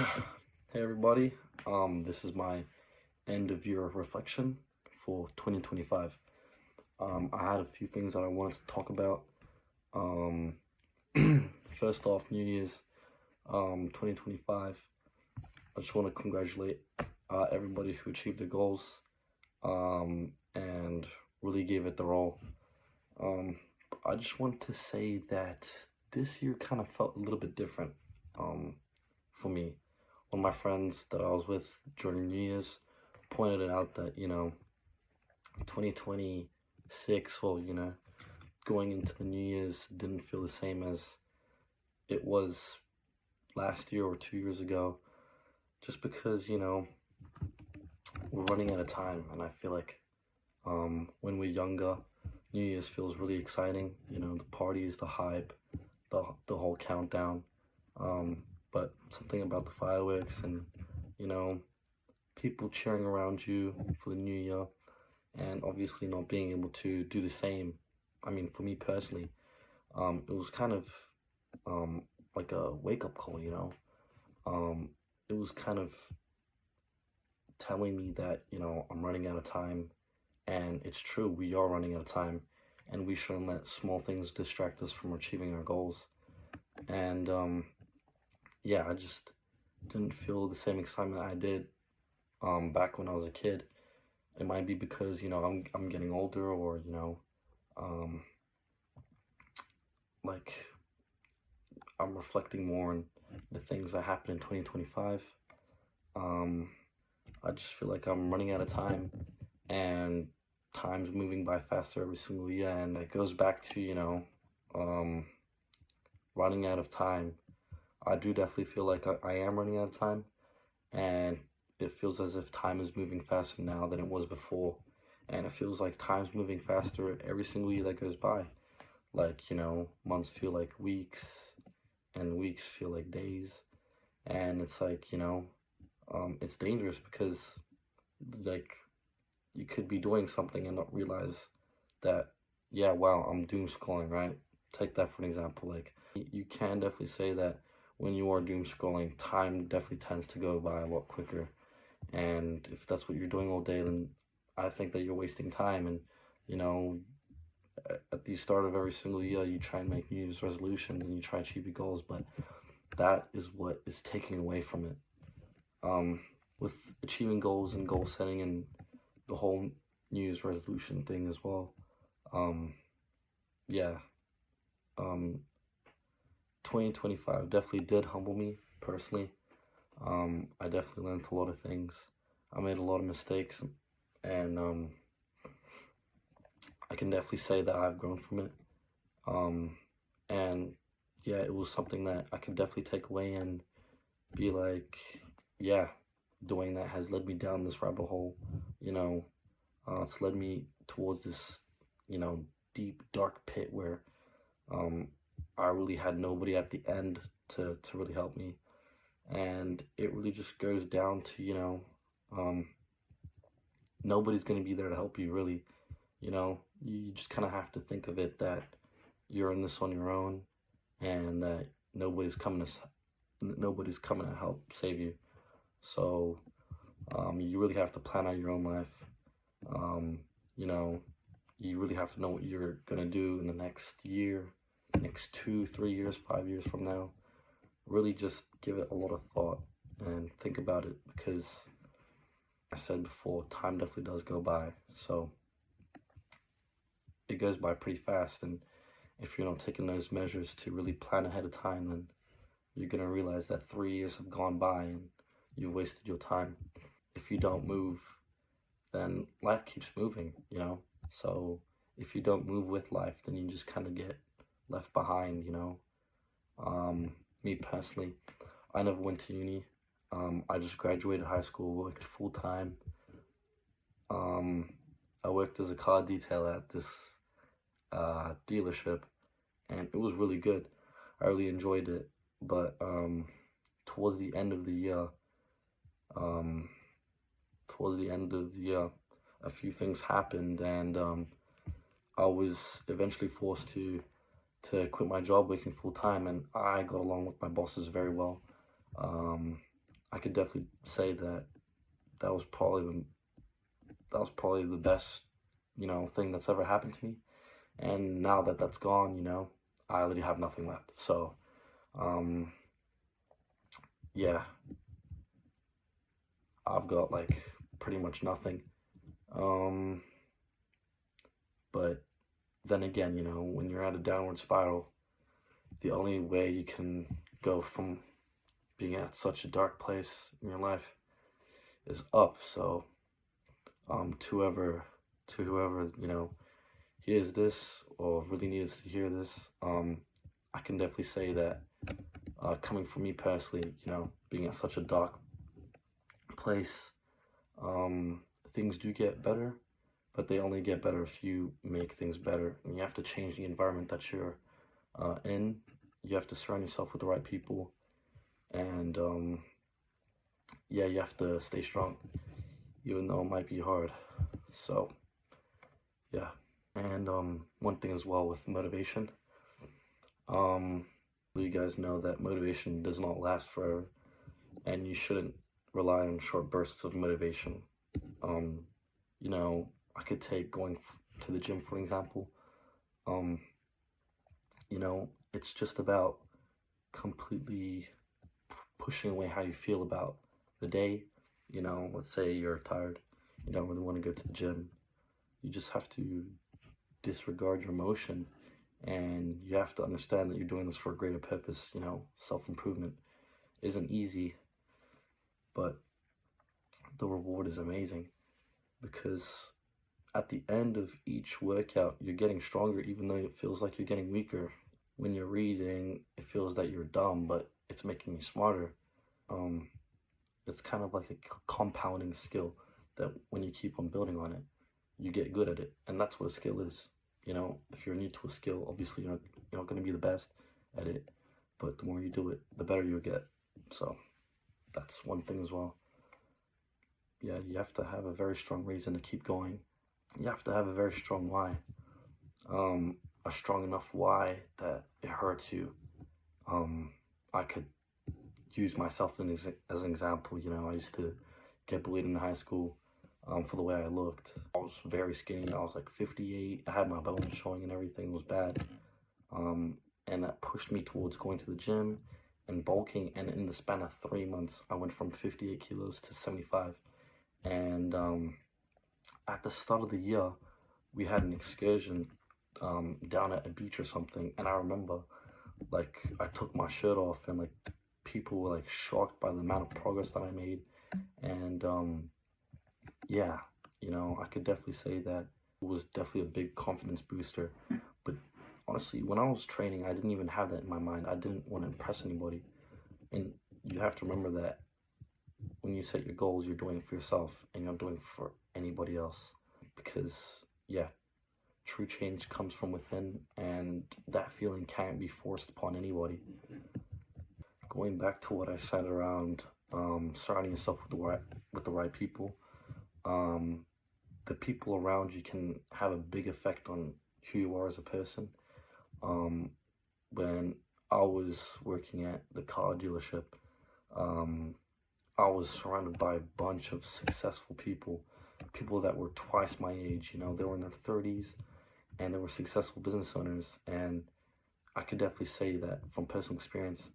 Hey everybody, this is my end of year reflection for 2025. I had a few things that I wanted to talk about. Um, First off, New Year's 2025. I just want to congratulate everybody who achieved their goals and really gave it their all. Um, I just want to say that this year kind of felt a little bit different for me. One of my friends that I was with during New Year's pointed it out that, 2026, well, going into the New Year's didn't feel the same as it was last year or 2 years ago, just because, we're running out of time. And I feel like when we're younger, New Year's feels really exciting, the parties, the hype, the whole countdown. But something about the fireworks and, you know, people cheering around you for the new year and obviously not being able to do the same. I mean, for me personally, it was kind of like a wake up call, It was kind of telling me that, I'm running out of time. And it's true, we are running out of time. And we shouldn't let small things distract us from achieving our goals. And yeah, I just didn't feel the same excitement I did back when I was a kid. It might be because I'm getting older, or um, like I'm reflecting more on the things that happened in 2025. Um, I just feel like I'm running out of time, and time's moving by faster every single year, and it goes back to um, running out of time. I do definitely feel like I am running out of time, and it feels as if time is moving faster now than it was before. And it feels like time's moving faster every single year that goes by. Like, months feel like weeks, and weeks feel like days. And it's like, it's dangerous because, like, you could be doing something and not realize that, yeah, wow, I'm doom scrolling, right? Take that for an example. Like, you can definitely say that when you are doom scrolling, time definitely tends to go by a lot quicker. And if that's what you're doing all day, then I think that you're wasting time. And, you know, at the start of every single year, you try and make New Year's resolutions and you try and achieve your goals, but that is what is taking away from it. With achieving goals and goal setting and the whole New Year's resolution thing as well. Um, yeah, um, 2025 definitely did humble me personally. I definitely learned a lot of things. I made a lot of mistakes, and I can definitely say that I've grown from it. Um, and yeah, it was something that I could definitely take away and be like, yeah, doing that has led me down this rabbit hole. You know, it's led me towards this, deep dark pit where um, I really had nobody at the end to really help me, and it really just goes down to um, nobody's gonna be there to help you really. You just kind of have to think of it that you're in this on your own, and that nobody's coming to help save you. So you really have to plan out your own life. Um, you know, you really have to know what you're gonna do in the next year, next 2, 3 years, 5 years from now. Really just give it a lot of thought and think about it, because I said before, time definitely does go by. So it goes by pretty fast, and if you're not taking those measures to really plan ahead of time, then you're gonna realize that 3 years have gone by and you've wasted your time. If you don't move, then life keeps moving. So if you don't move with life, then you just kind of get left behind. Me personally, I never went to uni. I just graduated high school, worked full time. I worked as a car detailer at this dealership, and it was really good. I really enjoyed it. But towards the end of the year, um, a few things happened, and I was eventually forced to quit my job working full time, and I got along with my bosses very well. Um, I could definitely say that that was probably the best, thing that's ever happened to me. And now that that's gone, I already have nothing left. So, um, yeah, I've got like pretty much nothing. Um, but then again, when you're at a downward spiral, the only way you can go from being at such a dark place in your life is up. So, to whoever, hears this or really needs to hear this, I can definitely say that, coming from me personally, being at such a dark place, things do get better, but they only get better if you make things better. And you have to change the environment that you're in. You have to surround yourself with the right people, and yeah, you have to stay strong, even though it might be hard. So yeah, and one thing as well with motivation, um, you guys know that motivation does not last forever, and you shouldn't rely on short bursts of motivation. Um, I could take going to the gym for example. Um, it's just about completely pushing away how you feel about the day. Let's say you're tired, you don't really want to go to the gym. You just have to disregard your emotion, and you have to understand that you're doing this for a greater purpose. Self-improvement isn't easy, but the reward is amazing, because at the end of each workout, you're getting stronger, even though it feels like you're getting weaker. When you're reading, it feels that you're dumb, but it's making you smarter. Um, it's kind of like a compounding skill that when you keep on building on it, you get good at it. And that's what a skill is. If you're new to a skill, obviously you're not going to be the best at it, but the more you do it, the better you'll get. So that's one thing as well. Yeah, you have to have a very strong reason to keep going. You have to have a very strong why. A strong enough why that it hurts you. I could use myself as an example. I used to get bullied in high school, for the way I looked. I was very skinny. I was like 58. I had my bones showing and everything. It was bad. And that pushed me towards going to the gym and bulking. And in the span of 3 months, I went from 58 kilos to 75. And at the start of the year, we had an excursion down at a beach or something. And I remember, like, I took my shirt off, and like people were like shocked by the amount of progress that I made. And yeah, I could definitely say that it was definitely a big confidence booster. But honestly, when I was training, I didn't even have that in my mind. I didn't want to impress anybody. And you have to remember that when you set your goals, you're doing it for yourself, and you're not doing it for anybody else. Because, yeah, true change comes from within, and that feeling can't be forced upon anybody. Going back to what I said around surrounding yourself with the right people, the people around you can have a big effect on who you are as a person. When I was working at the car dealership, I was surrounded by a bunch of successful people that were twice my age. They were in their 30s, and they were successful business owners. And I could definitely say that from personal experience,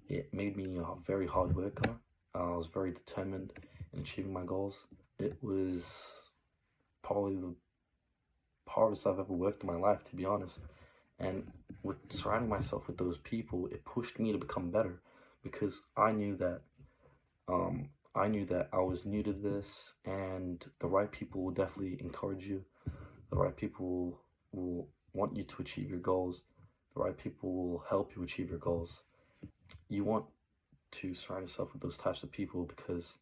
it made me a very hard worker. I was very determined in achieving my goals. It was probably the hardest I've ever worked in my life, to be honest. And with surrounding myself with those people, it pushed me to become better, because I knew that I was new to this, and the right people will definitely encourage you. The right people will want you to achieve your goals. The right people will help you achieve your goals. You want to surround yourself with those types of people because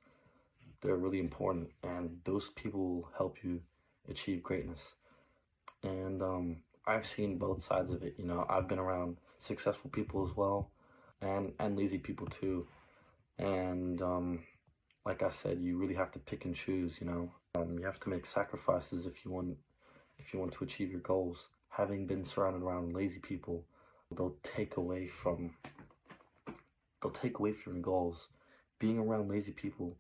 they're really important, and those people will help you achieve greatness. And I've seen both sides of it. I've been around successful people as well, and lazy people too. And like I said, you really have to pick and choose. You have to make sacrifices if you want to achieve your goals. Having been surrounded around lazy people, they'll take away from your goals, being around lazy people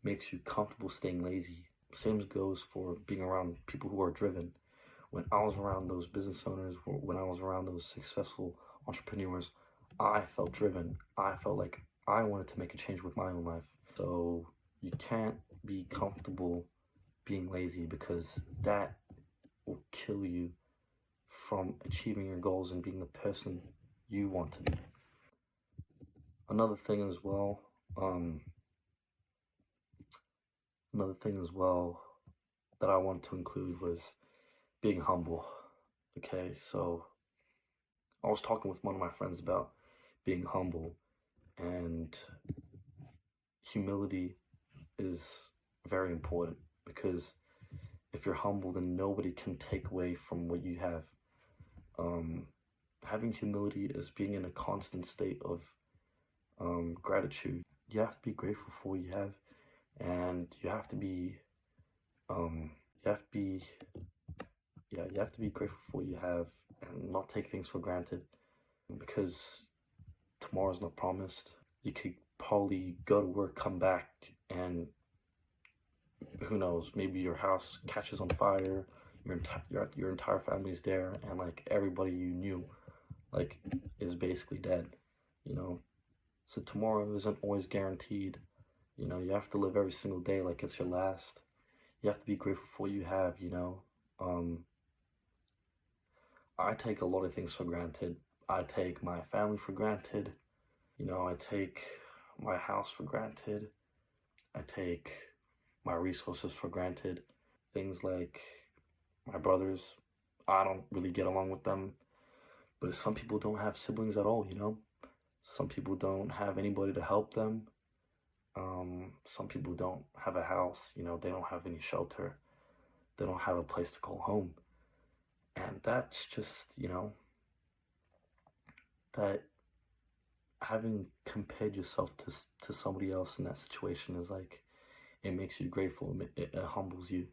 makes you comfortable staying lazy. Same goes for being around people who are driven. When I was around those business owners, when I was around those successful entrepreneurs, I felt driven. I felt like I wanted to make a change with my own life. So you can't be comfortable being lazy, because that will kill you from achieving your goals and being the person you want to be. Another thing as well, um, another thing as well that I wanted to include was being humble. Okay, so I was talking with one of my friends about being humble, and humility is very important, because if you're humble, then nobody can take away from what you have. Um, Having humility is being in a constant state of gratitude. You have to be grateful for what you have, and you have to be, um, you have to be, yeah, you have to be grateful for what you have and not take things for granted, because tomorrow's not promised. You could probably go to work, come back, and who knows, maybe your house catches on fire, your entire family's there, and like everybody you knew like is basically dead, you know. So tomorrow isn't always guaranteed. You know, you have to live every single day like it's your last. You have to be grateful for what you have, you know. Um, I take a lot of things for granted. I take my family for granted. You know, I take my house for granted. I take my resources for granted. Things like my brothers, I don't really get along with them. But some people don't have siblings at all, you know? Some people don't have anybody to help them. Some people don't have a house, you know, they don't have any shelter. They don't have a place to call home. And that's just, you know, that having compared yourself to somebody else in that situation is like, it makes you grateful, it humbles you,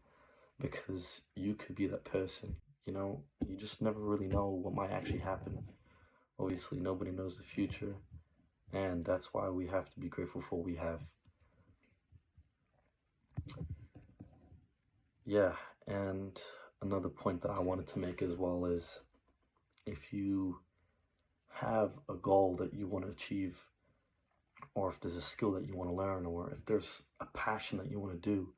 because you could be that person, you know? You just never really know what might actually happen. Obviously, nobody knows the future, and that's why we have to be grateful for what we have. Yeah, and another point that I wanted to make as well is, if you have a goal that you want to achieve, or if there's a skill that you want to learn, or if there's a passion that you want to do,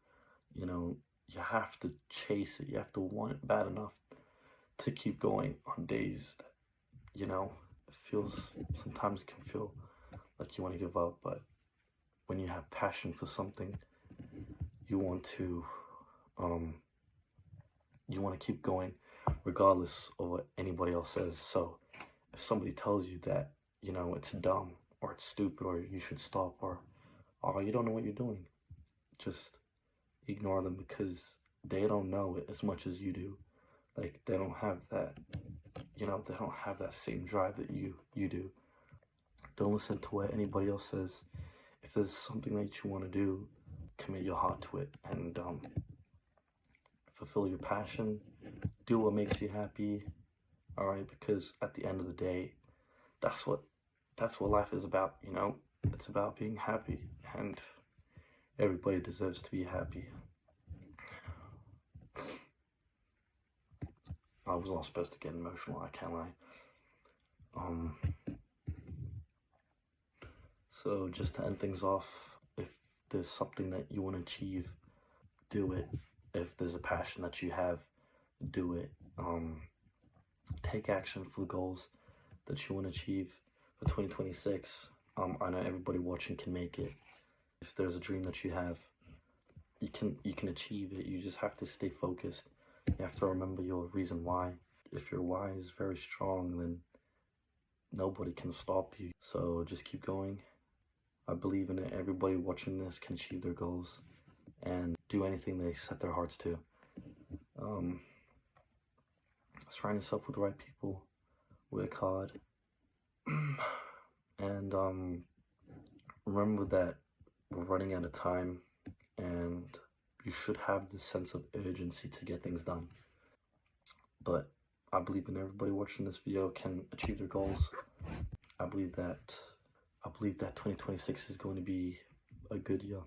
you know, you have to chase it. You have to want it bad enough to keep going on days that, you know, it feels, sometimes it can feel like you want to give up, but when you have passion for something, you want to, you want to keep going regardless of what anybody else says. So if somebody tells you that, you know, it's dumb or it's stupid or you should stop, or oh, you don't know what you're doing, just ignore them, because they don't know it as much as you do. Like, they don't have that, you know, they don't have that same drive that you do. Don't listen to what anybody else says. If there's something that you want to do, commit your heart to it, and fulfill your passion. Do what makes you happy. All right, because at the end of the day, that's what life is about. You know, it's about being happy, and everybody deserves to be happy. I was not supposed to get emotional, I can't lie. So just to end things off, if there's something that you want to achieve, do it. If there's a passion that you have, do it. Take action for the goals that you want to achieve for 2026. I know everybody watching can make it. If there's a dream that you have, you can achieve it. You just have to stay focused. You have to remember your reason why. If your why is very strong, then nobody can stop you. So just keep going. I believe in it. Everybody watching this can achieve their goals and do anything they set their hearts to. Surround yourself with the right people. Work hard. And remember that we're running out of time, and you should have this sense of urgency to get things done. But I believe in everybody watching this video can achieve their goals. I believe that 2026 is going to be a good year.